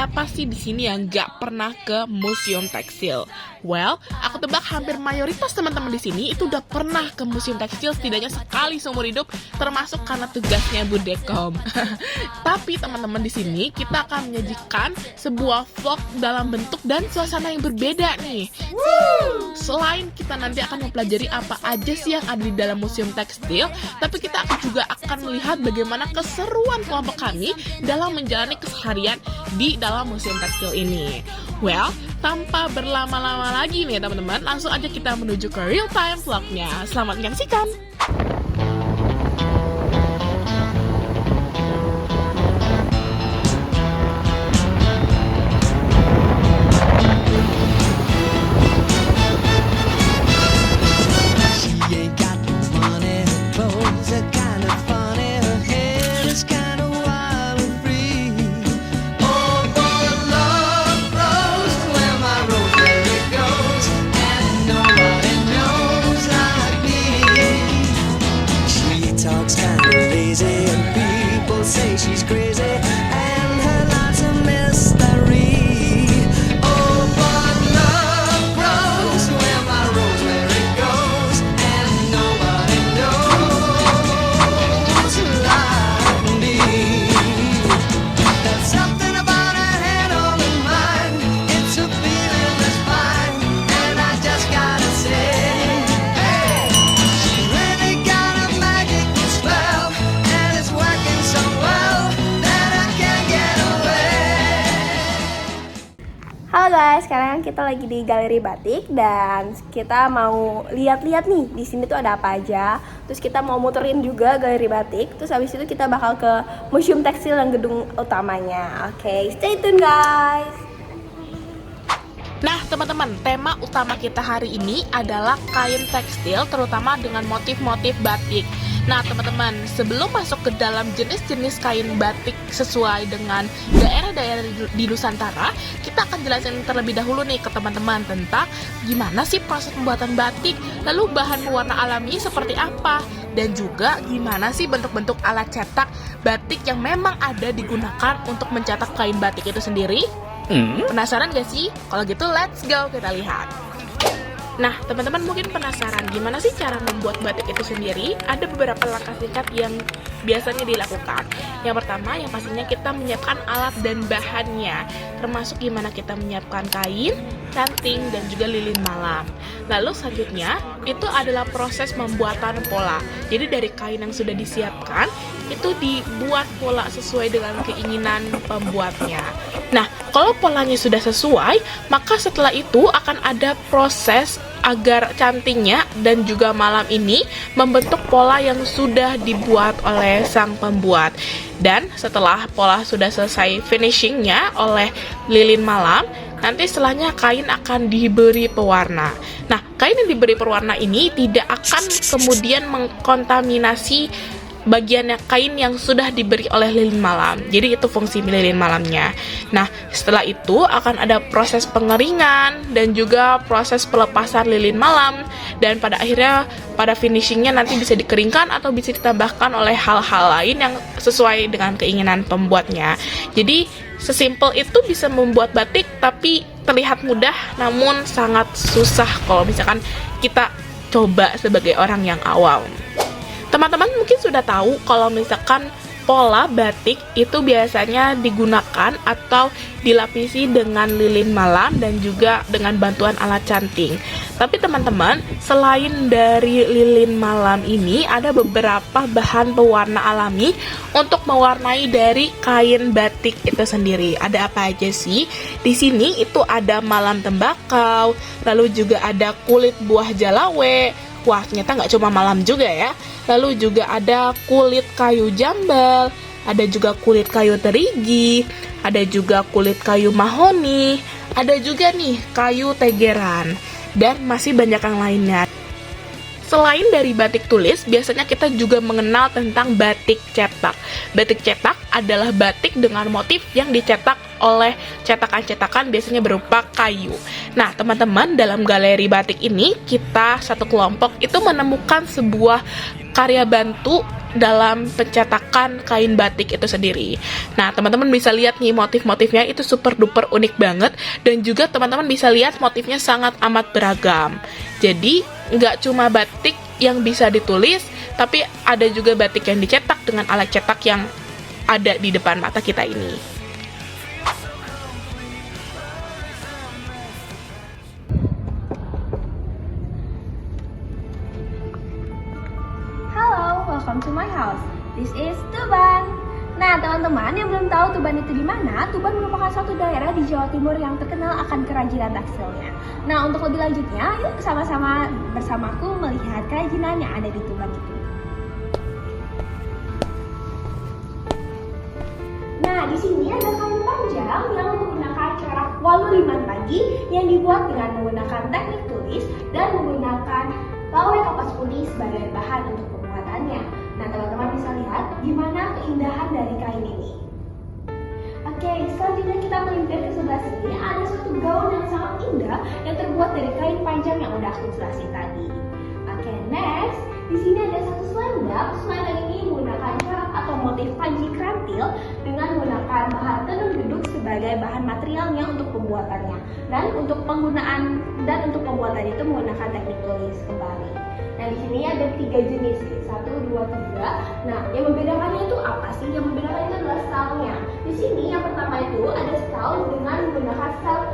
siapa sih di sini yang nggak pernah ke museum tekstil? Well, aku tebak hampir mayoritas teman-teman di sini itu udah pernah ke museum tekstil setidaknya sekali seumur hidup, termasuk karena tugasnya Bu Dekom. Tapi teman-teman di sini kita akan menyajikan sebuah vlog dalam bentuk dan suasana yang berbeda nih. Selain kita nanti akan mempelajari apa aja sih yang ada di dalam museum tekstil, tapi kita juga akan melihat bagaimana keseruan kelompok kami dalam menjalani keseharian di dalam museum tekstil ini. Well, tanpa berlama-lama lagi nih teman-teman, langsung aja kita menuju ke real time vlognya. Selamat menyaksikan! She's crazy and her life's a mystery. Oh, but love grows where my rosemary goes, and nobody knows like me. There's something about her head on my mind. It's a feeling that's fine, and I just gotta say, hey, she's really got a magical spell, and it's working so well. Halo guys, sekarang kita lagi di Galeri Batik dan kita mau lihat-lihat nih di sini tuh ada apa aja. Terus kita mau muterin juga Galeri Batik. Terus habis itu kita bakal ke Museum Tekstil yang gedung utamanya. Oke, stay tune guys. Nah teman-teman, tema utama kita hari ini adalah kain tekstil terutama dengan motif-motif batik. Nah teman-teman, sebelum masuk ke dalam jenis-jenis kain batik sesuai dengan daerah-daerah di Nusantara, kita akan jelasin terlebih dahulu nih ke teman-teman tentang gimana sih proses pembuatan batik, lalu bahan pewarna alami seperti apa, dan juga gimana sih bentuk-bentuk alat cetak batik yang memang ada digunakan untuk mencetak kain batik itu sendiri. Penasaran gak sih? Kalau gitu let's go, kita lihat. Nah, teman-teman mungkin penasaran gimana sih cara membuat batik itu sendiri? Ada beberapa langkah singkat yang biasanya dilakukan. Yang pertama, yang pastinya kita menyiapkan alat dan bahannya, termasuk gimana kita menyiapkan kain, ranting, dan juga lilin malam. Lalu selanjutnya, itu adalah proses pembuatan pola. Jadi dari kain yang sudah disiapkan, itu dibuat pola sesuai dengan keinginan pembuatnya. Nah, kalau polanya sudah sesuai, maka setelah itu akan ada proses agar cantingnya dan juga malam ini membentuk pola yang sudah dibuat oleh sang pembuat. Dan setelah pola sudah selesai finishingnya oleh lilin malam, nanti setelahnya kain akan diberi pewarna. Nah, kain yang diberi pewarna ini tidak akan kemudian mengkontaminasi bagiannya kain yang sudah diberi oleh lilin malam. Jadi itu fungsi lilin malamnya. Nah, setelah itu akan ada proses pengeringan dan juga proses pelepasan lilin malam, dan pada akhirnya pada finishingnya nanti bisa dikeringkan atau bisa ditambahkan oleh hal-hal lain yang sesuai dengan keinginan pembuatnya. Jadi sesimpel itu bisa membuat batik, tapi terlihat mudah namun sangat susah kalau misalkan kita coba sebagai orang yang awam. Teman-teman mungkin sudah tahu kalau misalkan pola batik itu biasanya digunakan atau dilapisi dengan lilin malam dan juga dengan bantuan alat canting. Tapi teman-teman, selain dari lilin malam ini, ada beberapa bahan pewarna alami untuk mewarnai dari kain batik itu sendiri. Ada apa aja sih? Di sini itu ada malam tembakau, lalu juga ada kulit buah jalawe. Wah, ternyata nggak cuma malam juga ya. Lalu juga ada kulit kayu jambal, ada juga kulit kayu terigi, ada juga kulit kayu mahoni, ada juga nih kayu tegeran, dan masih banyak yang lainnya. Selain dari batik tulis, biasanya kita juga mengenal tentang batik cetak. Batik cetak adalah batik dengan motif yang dicetak oleh cetakan-cetakan biasanya berupa kayu. Nah, teman-teman, dalam galeri batik ini, kita satu kelompok itu menemukan sebuah karya bantu dalam pencetakan kain batik itu sendiri. Nah, teman-teman bisa lihat nih motif-motifnya itu super duper unik banget, dan juga teman-teman bisa lihat motifnya sangat amat beragam. Jadi, nggak cuma batik yang bisa ditulis, tapi ada juga batik yang dicetak dengan alat cetak yang ada di depan mata kita ini. Halo, welcome to my house. This is Tuban. Nah, teman-teman yang belum tahu Tuban itu di mana, Tuban merupakan suatu daerah di Jawa Timur yang terkenal akan kerajinan tekstilnya. Nah, untuk lebih lanjutnya, yuk sama-sama bersamaku melihat kerajinan yang ada di Tuban itu. Nah, di sini ada kain panjang yang menggunakan corak walu liman pagi yang dibuat dengan menggunakan teknik tulis dan menggunakan lawai kapas putih sebagai bahan untuk pembuatannya. Nah, teman-teman bisa lihat gimana keindahan dari kain ini. Oke, selanjutnya kita melimpir ke sebelah sini. Ada satu gaun yang sangat indah yang terbuat dari kain panjang yang udah aku jelasin tadi. Oke, next, di sini ada satu selendang. Selendang ini menggunakan corak atau motif panji krantil dengan menggunakan bahan tenun gedung sebagai bahan materialnya untuk pembuatannya. Dan untuk pembuatan itu menggunakan teknik tulis kembali. Nah, di sini ada 3 jenis, 1, 2, 3. Nah, yang membedakannya itu apa sih? Yang membedakannya itu adalah stylenya. Di sini yang pertama itu ada style dengan menggunakan style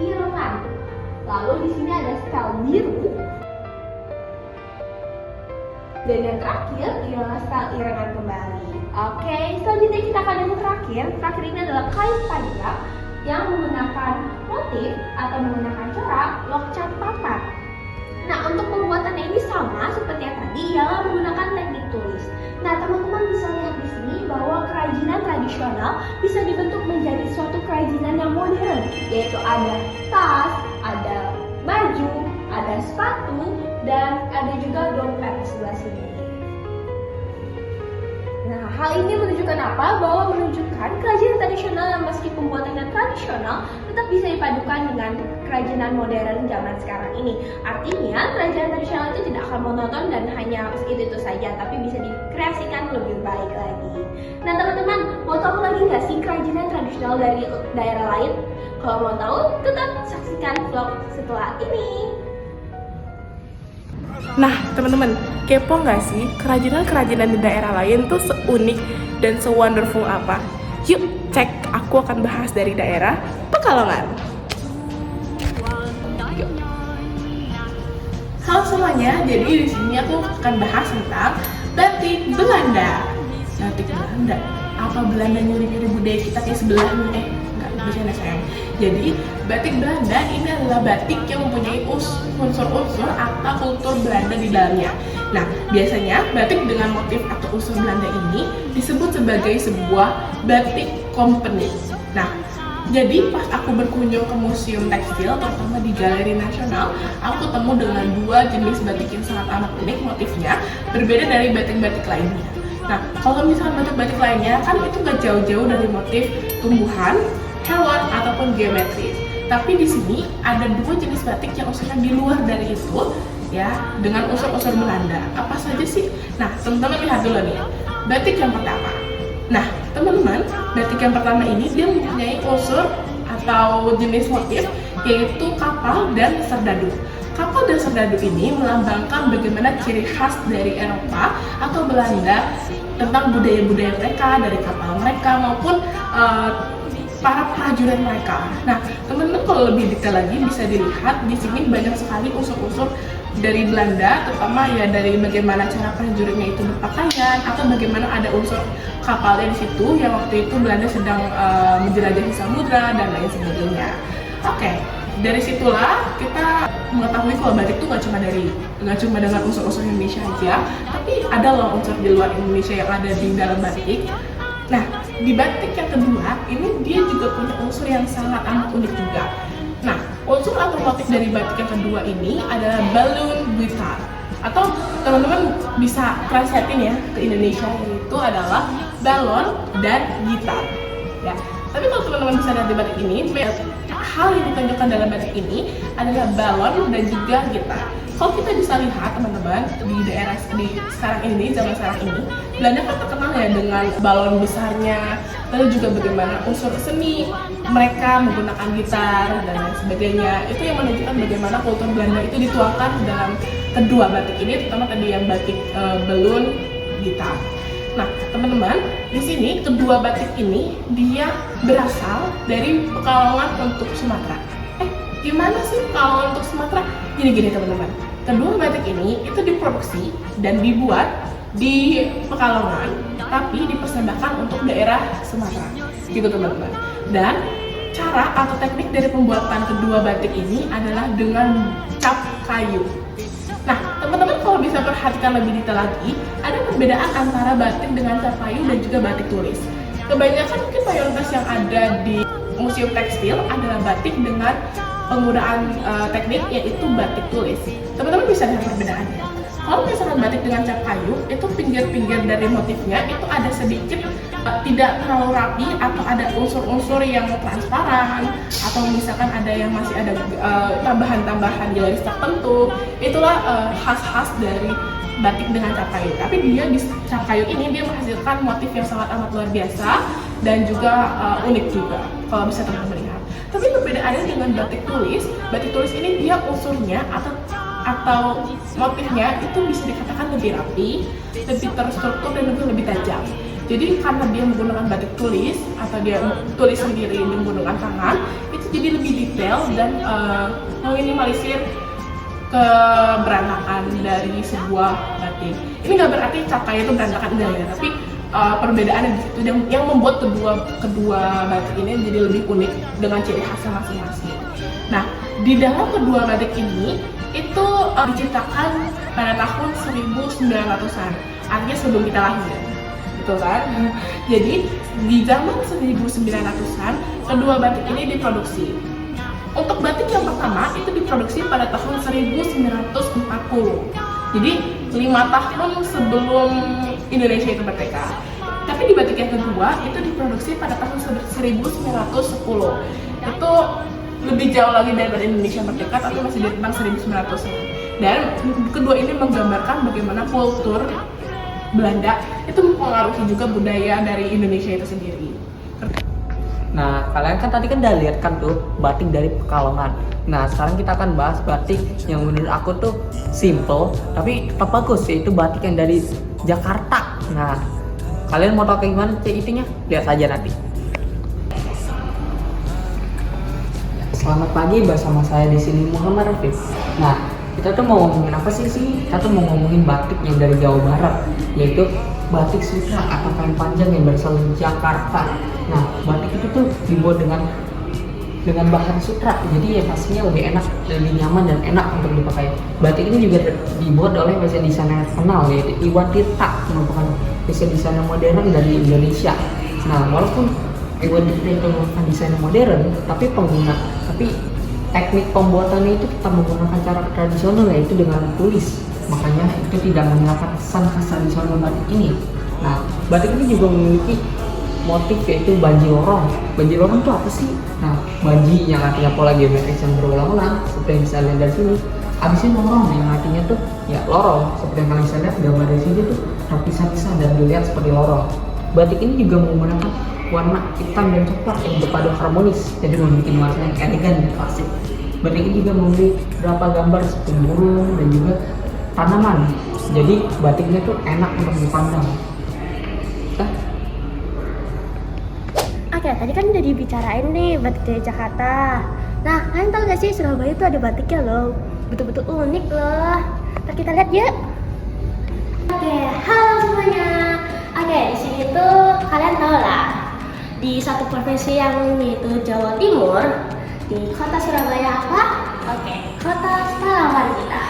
irengan. Lalu di sini ada style biru. Dan yang terakhir ialah style irengan kembali. Oke, selanjutnya kita akan yang terakhir. Terakhir ini adalah kain panjang yang menggunakan motif atau menggunakan corak lokcat papat. Nah, untuk pembuatannya ini sama seperti yang tadi, ialah menggunakan teknik tulis. Nah, teman-teman bisa lihat di sini bahwa kerajinan tradisional bisa dibentuk menjadi suatu kerajinan yang modern, yaitu ada tas, ada baju, ada sepatu, dan ada juga dompet di sebelah sini. Nah, hal ini menunjukkan apa? Bahwa menunjukkan kerajinan tradisional yang meski pembuatannya tradisional tetap bisa dipadukan dengan kerajinan modern zaman sekarang ini. Artinya, kerajinan tradisional itu tidak akan monoton dan hanya itu saja, tapi bisa dikreasikan lebih baik lagi. Nah, teman-teman, mau tahu lagi nggak sih kerajinan tradisional dari daerah lain? Kalau mau tahu, tetap saksikan vlog setelah ini. Nah, teman-teman, kepo nggak sih kerajinan-kerajinan di daerah lain tuh seunik dan se-wonderful apa? Yuk, cek, aku akan bahas dari daerah Pekalongan. Yuk. Halo semuanya, jadi di sini aku akan bahas tentang batik Belanda. Batik Belanda? Apa Belanda nyuri-nyuri budaya kita kayak sebelah nih? Enggak, bercanda sayang. Jadi, batik Belanda ini adalah batik yang mempunyai unsur-unsur atau kultur Belanda di dalamnya. Nah, biasanya batik dengan motif atau unsur Belanda ini disebut sebagai sebuah batik company. Nah, jadi pas aku berkunjung ke museum tekstil, terutama di Galeri Nasional, aku ketemu dengan 2 jenis batik yang sangat amat unik motifnya, berbeda dari batik-batik lainnya. Nah, kalau misalnya batik-batik lainnya, kan itu gak jauh-jauh dari motif tumbuhan, hewan, ataupun geometris. Tapi di sini ada 2 jenis batik yang unsurnya di luar dari itu, ya, dengan unsur-unsur Belanda. Apa saja sih? Nah, teman-teman lihat dulu nih, batik yang pertama. Nah, teman-teman, batik yang pertama ini dia mempunyai unsur atau jenis motif yaitu kapal dan serdadu. Kapal dan serdadu ini melambangkan bagaimana ciri khas dari Eropa atau Belanda tentang budaya-budaya mereka, dari kapal mereka maupun para prajurit mereka. Nah, teman-teman kalau lebih detail lagi bisa dilihat di sini banyak sekali unsur-unsur dari Belanda, terutama ya dari bagaimana cara prajuritnya itu berpakaian atau bagaimana ada unsur kapalnya di situ yang waktu itu Belanda sedang menjelajahi samudra dan lain sebagainya. Oke, dari situlah kita mengetahui kalau batik itu nggak cuma dengan unsur-unsur Indonesia aja, tapi ada loh unsur di luar Indonesia yang ada di dalam batik. Nah, di batik yang kedua, ini dia juga punya unsur yang sangat amat unik juga. Nah, unsur atau motif dari batik yang kedua ini adalah balloon guitar. Atau teman-teman bisa translatein ya ke Indonesia, itu adalah balon dan gitar. Ya, tapi kalau teman-teman bisa lihat di batik ini, hal yang ditunjukkan dalam batik ini adalah balon dan juga gitar. Kalau kita bisa lihat teman-teman di daerah di sekarang ini, zaman sekarang ini, Belanda kan terkenal ya dengan balon besarnya, lalu juga bagaimana unsur seni mereka menggunakan gitar dan lain sebagainya. Itu yang menunjukkan bagaimana kultur Belanda itu dituangkan dalam kedua batik ini, terutama tadi yang batik belun gitar. Nah, teman-teman, di sini kedua batik ini dia berasal dari Pekalongan untuk Sumatera. Gimana sih Pekalongan untuk Sumatera? Gini teman-teman. Kedua batik ini itu diproduksi dan dibuat di Pekalongan, tapi dipersembahkan untuk daerah Sumatera. Gitu teman-teman. Dan cara atau teknik dari pembuatan kedua batik ini adalah dengan cap kayu. Nah, teman-teman kalau bisa perhatikan lebih detail lagi, ada perbedaan antara batik dengan cap kayu dan juga batik tulis. Kebanyakan mungkin mayoritas yang ada di museum tekstil adalah batik dengan penggunaan teknik yaitu batik tulis. Teman-teman bisa lihat perbedaannya. Kalau misalkan batik dengan cap kayu, itu pinggir-pinggir dari motifnya itu ada sedikit tidak terlalu rapi atau ada unsur-unsur yang transparan atau misalkan ada yang masih ada tambahan-tambahan garis tertentu. Itulah khas-khas dari batik dengan cap kayu. Tapi dia di cap kayu ini dia menghasilkan motif yang sangat amat luar biasa dan juga unik juga kalau bisa teman-teman lihat. Tapi perbedaannya dengan batik tulis ini dia unsurnya atau motifnya itu bisa dikatakan lebih rapi, lebih terstruktur dan lebih tajam. Jadi karena dia menggunakan batik tulis atau dia tulis sendiri menggunakan tangan, itu jadi lebih detail dan meminimalisir keberantakan dari sebuah batik. Ini nggak berarti cap kayu itu berantakan enggak ya, tapi perbedaannya di situ yang membuat kedua batik ini jadi lebih unik dengan ciri khasnya masing-masing. Nah, di dalam kedua batik ini itu diciptakan pada tahun 1900-an, artinya sebelum kita lahir. Betul kan? Jadi di zaman 1900-an kedua batik ini diproduksi. Untuk batik yang pertama itu diproduksi pada tahun 1940. Jadi 5 tahun sebelum Indonesia itu merdeka. Tapi di batik yang kedua itu diproduksi pada tahun 1910. Itu lebih jauh lagi daripada Indonesia merdeka, tapi masih di tentang 1900. Dan kedua ini menggambarkan bagaimana kultur Belanda itu mempengaruhi juga budaya dari Indonesia itu sendiri. Nah, kalian kan tadi kan udah lihat kan tuh batik dari Pekalongan. Nah, sekarang kita akan bahas batik yang menurut aku tuh simple tapi tetap bagus, yaitu batik yang dari Jakarta. Nah, kalian mau tahu kayak gimana itunya? Lihat saja nanti. Selamat pagi, bersama saya di sini Muhammad Rafiq. Nah, kita tuh mau ngomongin apa sih? Kita tuh mau ngomongin batik yang dari Jawa Barat, yaitu batik sutra atau kain panjang yang berasal dari Jakarta. Nah, batik itu tuh dibuat dengan bahan sutra, jadi ya pastinya lebih enak, lebih nyaman dan enak untuk dipakai. Batik ini juga dibuat oleh fashion designer terkenal yaitu Iwan Tirta, merupakan fashion designer modern dari Indonesia. Nah, walaupun Iwan Tirta itu merupakan desainer modern, tapi teknik pembuatannya itu tetap menggunakan cara tradisional, yaitu dengan tulis. Makanya itu tidak menghilangkan kesan khas tradisional batik ini. Nah, batik ini juga memiliki motif yaitu banji lorong. Banji lorong itu apa sih? Nah, banji yang artinya pola geometris yang berulang-ulang, seperti yang bisa lihat dari sini. Abisnya lorong yang artinya tuh ya lorong, seperti yang kalian bisa lihat gambar dari sini tuh terpisah-pisah dan dilihat seperti lorong. Batik ini juga menggunakan warna hitam dan coklat yang berpadu harmonis, jadi membuat warna yang elegan dan klasik. Batik ini juga memiliki beberapa gambar seperti burung dan juga tanaman, jadi batiknya tuh enak untuk dipandang. Oke, tadi kan udah dibicarain nih batik dari Jakarta. Nah, kalian tahu gak sih Surabaya itu ada batiknya loh, betul-betul unik loh. Ntar kita lihat yuk. Oke, halo semuanya. Oke, di sini tuh kalian tahu lah, di satu provinsi yang yaitu Jawa Timur, di kota Surabaya apa? Oke, kota pahlawan kita.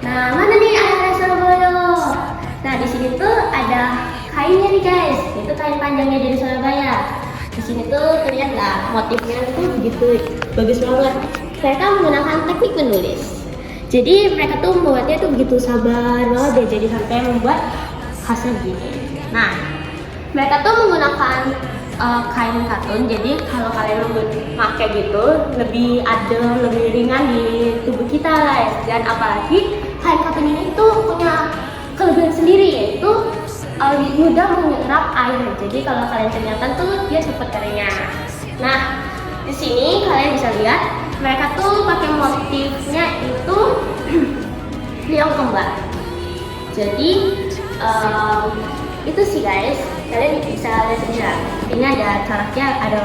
Nah, mana nih area Surabaya? Nah, di sini tuh ada kainnya nih guys, itu kain panjangnya dari Surabaya. Di sini tuh terlihat lah motifnya tuh begitu bagus banget. Mereka menggunakan teknik menulis. Jadi mereka tuh membuatnya tuh begitu sabar banget deh, jadi sampai membuat hasil gini. Nah, mereka tuh menggunakan kain katun. Jadi kalau kalian pakai gitu lebih adem, lebih ringan di tubuh kita guys. Dan apalagi bahan ini tuh punya kelebihan sendiri, yaitu lebih mudah menyerap air. Jadi kalau kalian keringatan tuh dia cepat keringnya. Nah, di sini kalian bisa lihat mereka tuh pakai motifnya itu liang kembar. Jadi itu sih guys, kalian bisa lihat sendiri. Ini ada coraknya, ada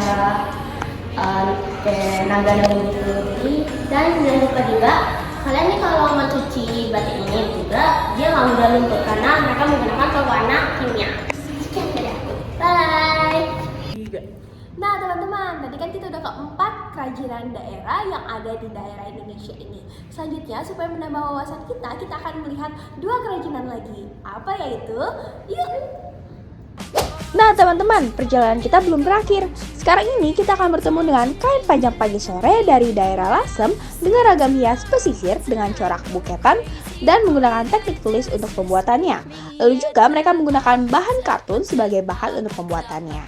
naga-naga gitu. Dan jangan lupa juga kalian nih kalau mencuci batik ini juga dia nggak mudah luntur karena mereka menggunakan pewarna kimia. Sekian dari aku, bye. Nah teman-teman, tadi kan kita udah ke 4 kerajinan daerah yang ada di daerah Indonesia ini. Selanjutnya supaya menambah wawasan kita akan melihat 2 kerajinan lagi. Apa yaitu? Yuk! Nah teman-teman, perjalanan kita belum berakhir. Sekarang ini kita akan bertemu dengan kain panjang pagi sore dari daerah Lasem dengan ragam hias pesisir dengan corak buketan dan menggunakan teknik tulis untuk pembuatannya. Lalu juga mereka menggunakan bahan kartun sebagai bahan untuk pembuatannya.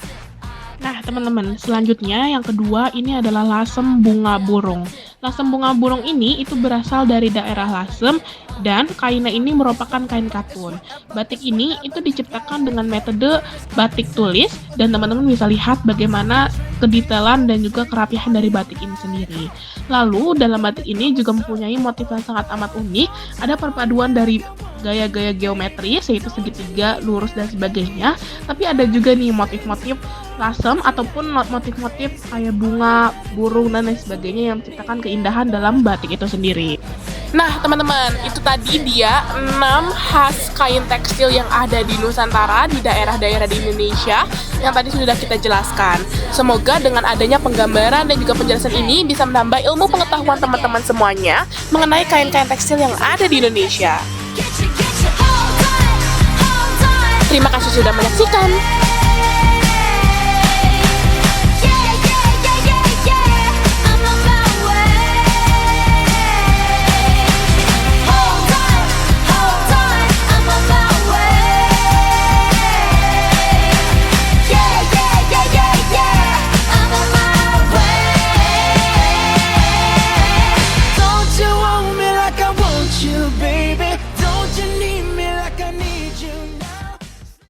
Nah teman-teman, selanjutnya yang kedua ini adalah lasem bunga burung. Lasem bunga burung ini itu berasal dari daerah Lasem dan kainnya ini merupakan kain katun. Batik ini itu diciptakan dengan metode batik tulis dan teman-teman bisa lihat bagaimana kedetailan dan juga kerapihan dari batik ini sendiri. Lalu dalam batik ini juga mempunyai motif yang sangat amat unik. Ada perpaduan dari gaya-gaya geometris yaitu segitiga, lurus dan sebagainya. Tapi ada juga nih motif-motif lasem ataupun motif-motif kayak bunga, burung dan lain sebagainya yang menciptakan keindahan dalam batik itu sendiri. Nah teman-teman, itu tadi dia 6 khas kain tekstil yang ada di Nusantara, di daerah-daerah di Indonesia yang tadi sudah kita jelaskan. Semoga dengan adanya penggambaran dan juga penjelasan ini bisa menambah ilmu pengetahuan teman-teman semuanya mengenai kain-kain tekstil yang ada di Indonesia. Terima kasih sudah menyaksikan.